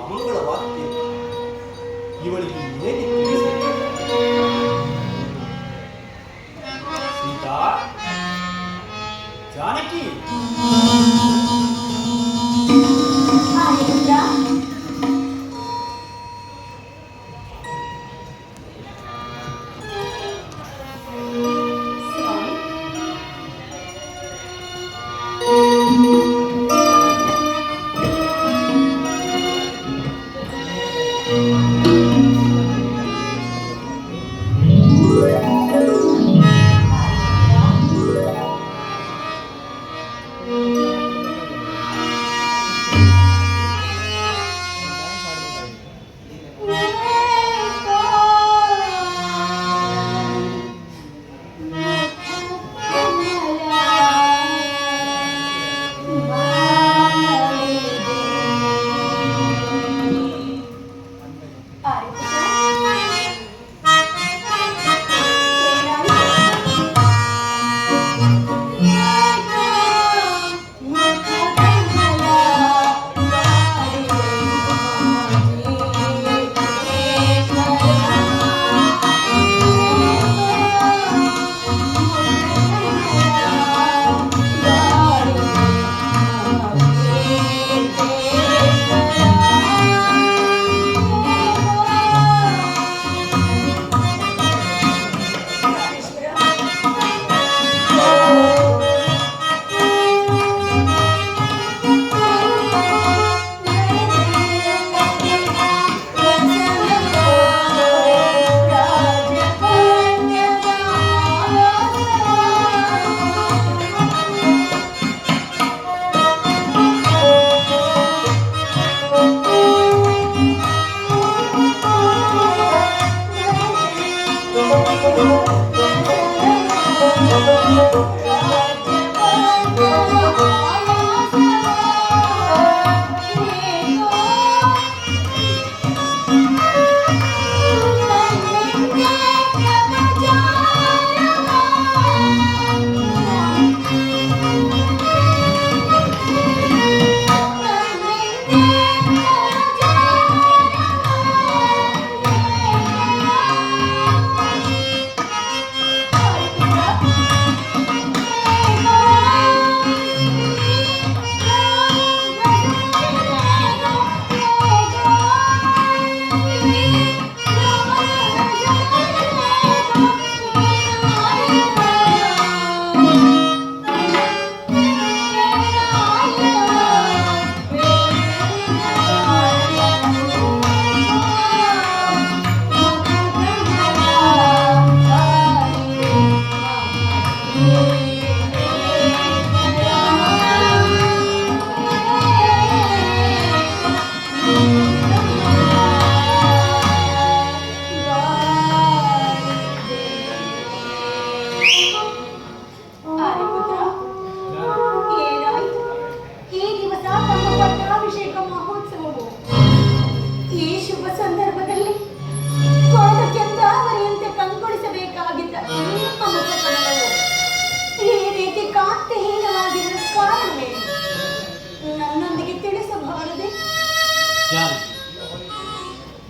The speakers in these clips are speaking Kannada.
ಅಮಂಗಳವಾಗ್ತಿ ಇವಳಿಗೆ ಹೇಗೆ ತಿಳಿಸಲಿ? ಸೀತಾ, ಜಾನಕಿ,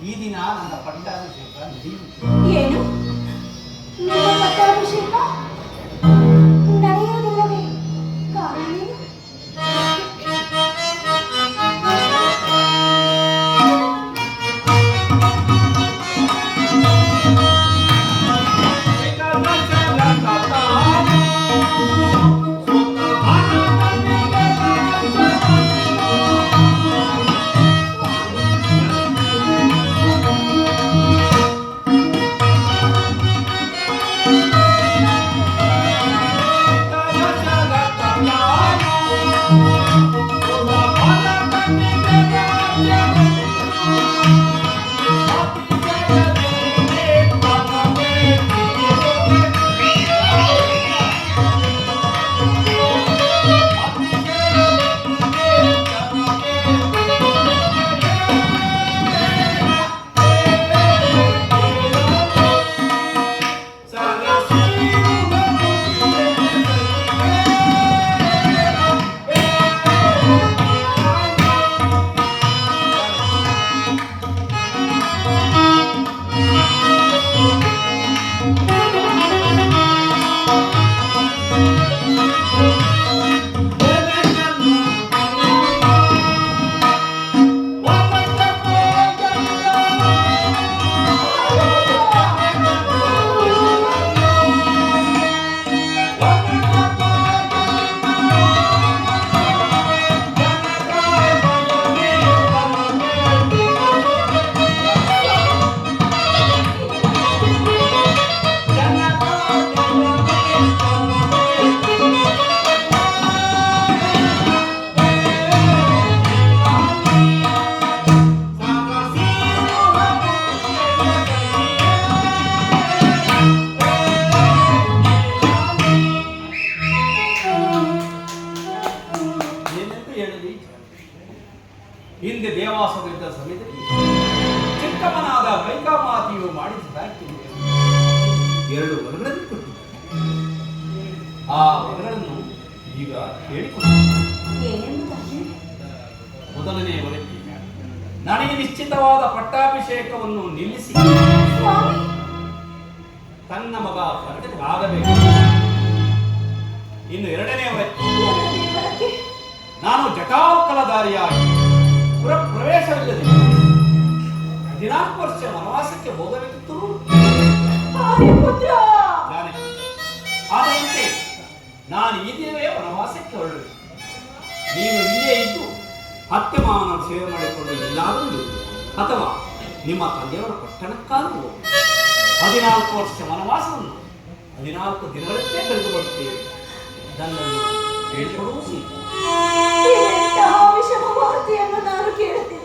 ಈ ದಿನ ನನ್ನ ಪಟ್ಟಾಭಿಷೇಕ ನಡೆಯುವುದು. ಏನು? ನಿಮ್ಮ ಪಟ್ಟಾಭಿಷೇಕ ನಡೆಯುವುದಿಲ್ಲವೇ? ಕಾರಣ ಏನು? ಕೇಳಲಿ. ಹಿಂದೆ ದೇವಾಸುರರಿದ್ದ ಸಮಯದಲ್ಲಿ ಚಿಕ್ಕಮ್ಮನಾದ ಬೈಕಾಮಾತಿಯು ಮಾಡಿದ್ದಾಕೆ 2 ವರಗಳನ್ನು ಕೊಟ್ಟಿದ್ದಾರೆ. ಆ ವರಗಳನ್ನು ಈಗ ಕೇಳಿಕೊಂಡು ಏನೆಂಬುದಾಗಿ? ಮೊದಲನೇ ವರಕ್ಕೆ ನನಗೆ ನಿಶ್ಚಿತವಾದ ಪಟ್ಟಾಭಿಷೇಕವನ್ನು ನಿಲ್ಲಿಸಿ ಸ್ವಾಮಿ, ತನ್ನ ಮಗ ಆಗಬೇಕು. ಇನ್ನು ಎರಡನೇ ವರಕ್ಕೆ ಎರಡನೇ ವರಕ್ಕೆ ನಾನು ಜಟಾಕಲಧಾರಿಯಾಗಿ ಪುರ ಪ್ರವೇಶವಿಲ್ಲದೆ 14 ವರ್ಷ ವನವಾಸಕ್ಕೆ ಹೋಗಬೇಕಿತ್ತು. ಆರ್ಯಪುತ್ರ, ಜಾನಕಿ, ಆದರಂತೆ ನಾನು ಈ ದಿನವೇ ವನವಾಸಕ್ಕೆ ಹೊರಡಬೇಕು. ನೀನು ಇಲ್ಲೇ ಇದ್ದು ಅತ್ತೆ ಮಾವನ ಸೇವೆ ಮಾಡಿಕೊಂಡು ಎಲ್ಲಾದರೂ ಇರು, ಅಥವಾ ನಿಮ್ಮ ತಂದೆಯವರ ಪಟ್ಟಣಕ್ಕಾದರೂ ಹೋಗು. 14 ವರ್ಷ ವನವಾಸವನ್ನು 14 ದಿನಗಳಕ್ಕೆ ಕಳೆದುಕೊಳ್ಳುತ್ತೇವೆ. ನನ್ನನ್ನು ಹೇಳಿಕೊಡುವುದು ಸೀತೆ. ಇಂತಹ ವಿಷಮ ವಾರ್ತೆಯನ್ನು ನಾನು ಕೇಳುತ್ತಿದ್ದೆ.